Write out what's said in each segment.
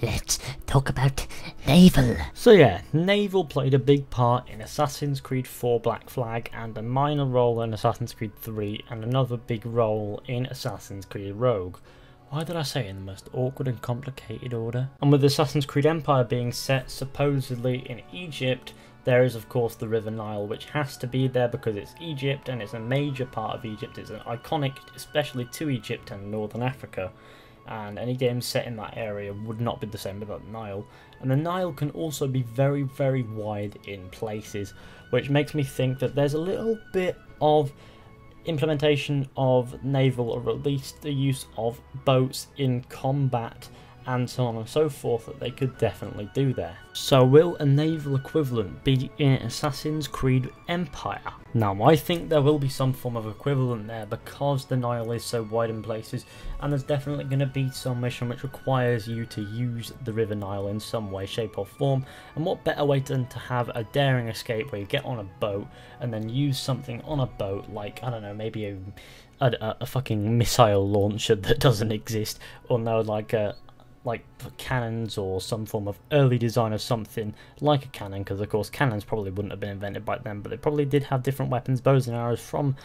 let's talk about Naval. So yeah, Naval played a big part in Assassin's Creed 4 Black Flag and a minor role in Assassin's Creed 3 and another big role in Assassin's Creed Rogue. Why did I say it in the most awkward and complicated order? And with Assassin's Creed Empire being set supposedly in Egypt, there is of course the River Nile, which has to be there because it's Egypt and it's a major part of Egypt. It's an iconic, especially to Egypt and Northern Africa. And any game set in that area would not be the same without the Nile. And the Nile can also be very, very wide in places, which makes me think that there's a little bit of implementation of naval, or at least the use of boats in combat and so on and so forth, that they could definitely do there. So will a naval equivalent be in Assassin's Creed Empire? Now I think there will be some form of equivalent there because the Nile is so wide in places, and there's definitely going to be some mission which requires you to use the River Nile in some way, shape or form, and what better way than to have a daring escape where you get on a boat and then use something on a boat, like, I don't know, maybe a fucking missile launcher that doesn't exist, or no, like cannons or some form of early design of something like a cannon, because of course cannons probably wouldn't have been invented by then, but they probably did have different weapons, bows and arrows from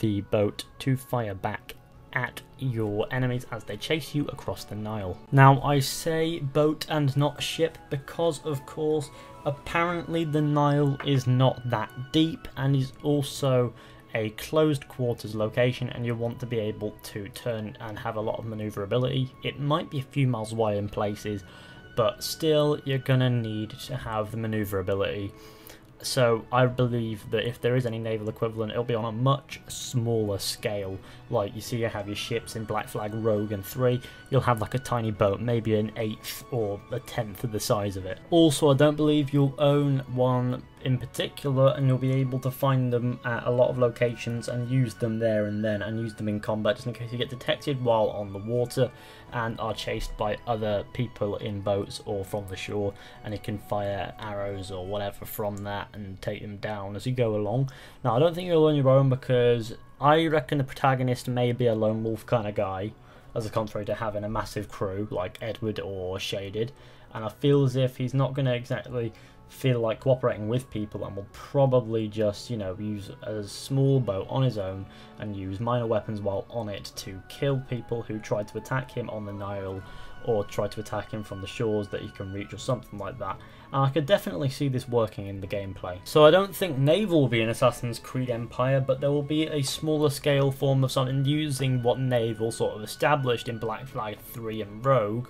the boat to fire back at your enemies as they chase you across the Nile. Now I say boat and not ship because of course apparently the Nile is not that deep and is also a closed quarters location, and you want to be able to turn and have a lot of maneuverability. It might be a few miles wide in places, but still you're gonna need to have the maneuverability. So I believe that if there is any naval equivalent, it'll be on a much smaller scale. Like you see, you have your ships in Black Flag, Rogue and 3, you'll have like a tiny boat, maybe an eighth or a tenth of the size of it. Also, I don't believe you'll own one in particular, and you'll be able to find them at a lot of locations and use them there and then, and use them in combat just in case you get detected while on the water and are chased by other people in boats or from the shore, and you can fire arrows or whatever from that and take them down as you go along. Now I don't think you'll own your own, because I reckon the protagonist may be a lone wolf kind of guy, as a contrary to having a massive crew like Edward or Shaded, and I feel as if he's not going to exactly feel like cooperating with people, and will probably just, you know, use a small boat on his own and use minor weapons while on it to kill people who try to attack him on the Nile or try to attack him from the shores that he can reach or something like that. And I could definitely see this working in the gameplay. So I don't think Naval will be in Assassin's Creed Empire, but there will be a smaller scale form of something using what Naval sort of established in Black Flag 3 and Rogue,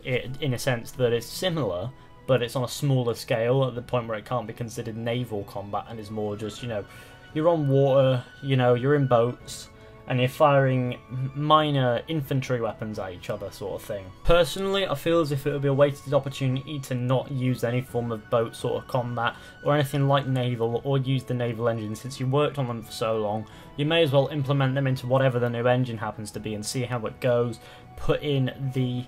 in a sense that it's similar, but it's on a smaller scale at the point where it can't be considered naval combat and is more just, you know, you're on water, you know, you're in boats, and you're firing minor infantry weapons at each other sort of thing. Personally, I feel as if it would be a wasted opportunity to not use any form of boat sort of combat or anything like naval, or use the naval engine. Since you worked on them for so long, you may as well implement them into whatever the new engine happens to be and see how it goes. Put in the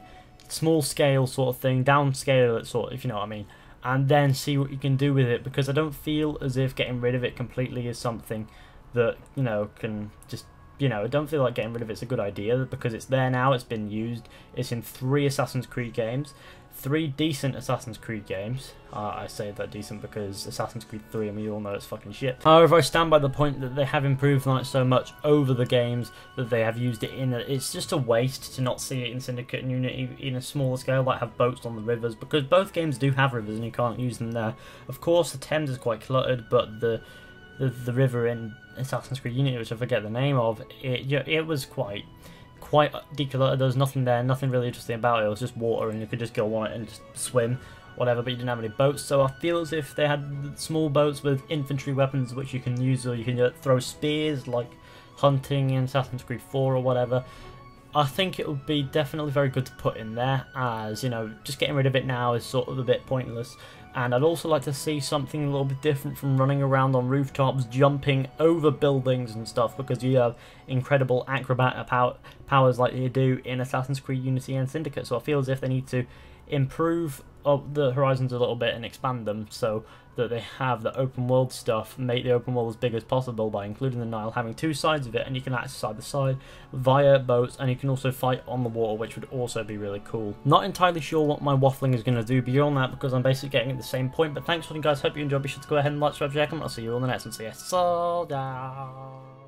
small scale sort of thing, downscale it sort of, if you know what I mean, and then see what you can do with it, because I don't feel as if getting rid of it completely is something that, you know, can just, you know, I don't feel like getting rid of it's a good idea, because it's there now, it's been used, it's in 3 Assassin's Creed games, 3 decent Assassin's Creed games. I say that decent because Assassin's Creed 3, and we all know it's fucking shit. However, I stand by the point that they have improved on it so much over the games that they have used it in. It's just a waste to not see it in Syndicate and Unity in a smaller scale, like have boats on the rivers, because both games do have rivers and you can't use them there. Of course, the Thames is quite cluttered, but the river in Assassin's Creed Unity, which I forget the name of, it was quite decluttered. There was nothing there, nothing really interesting about it. It was just water, and you could just go on it and just swim, whatever, but you didn't have any boats. So I feel as if they had small boats with infantry weapons which you can use, or you can throw spears like hunting in Assassin's Creed 4 or whatever. I think it would be definitely very good to put in there, as, you know, just getting rid of it now is sort of a bit pointless. And I'd also like to see something a little bit different from running around on rooftops, jumping over buildings and stuff, because you have incredible acrobat powers like they do in Assassin's Creed Unity and Syndicate. So I feel as if they need to improve the horizons a little bit and expand them so that they have the open world stuff, make the open world as big as possible by including the Nile having two sides of it, and you can access side to side via boats, and you can also fight on the water, which would also be really cool. Not entirely sure what my waffling is going to do beyond that, because I'm basically getting at the same point, but thanks for watching guys, hope you enjoyed. Be sure to go ahead and like, subscribe, check, and I'll see you on the next one. So yeah, so down.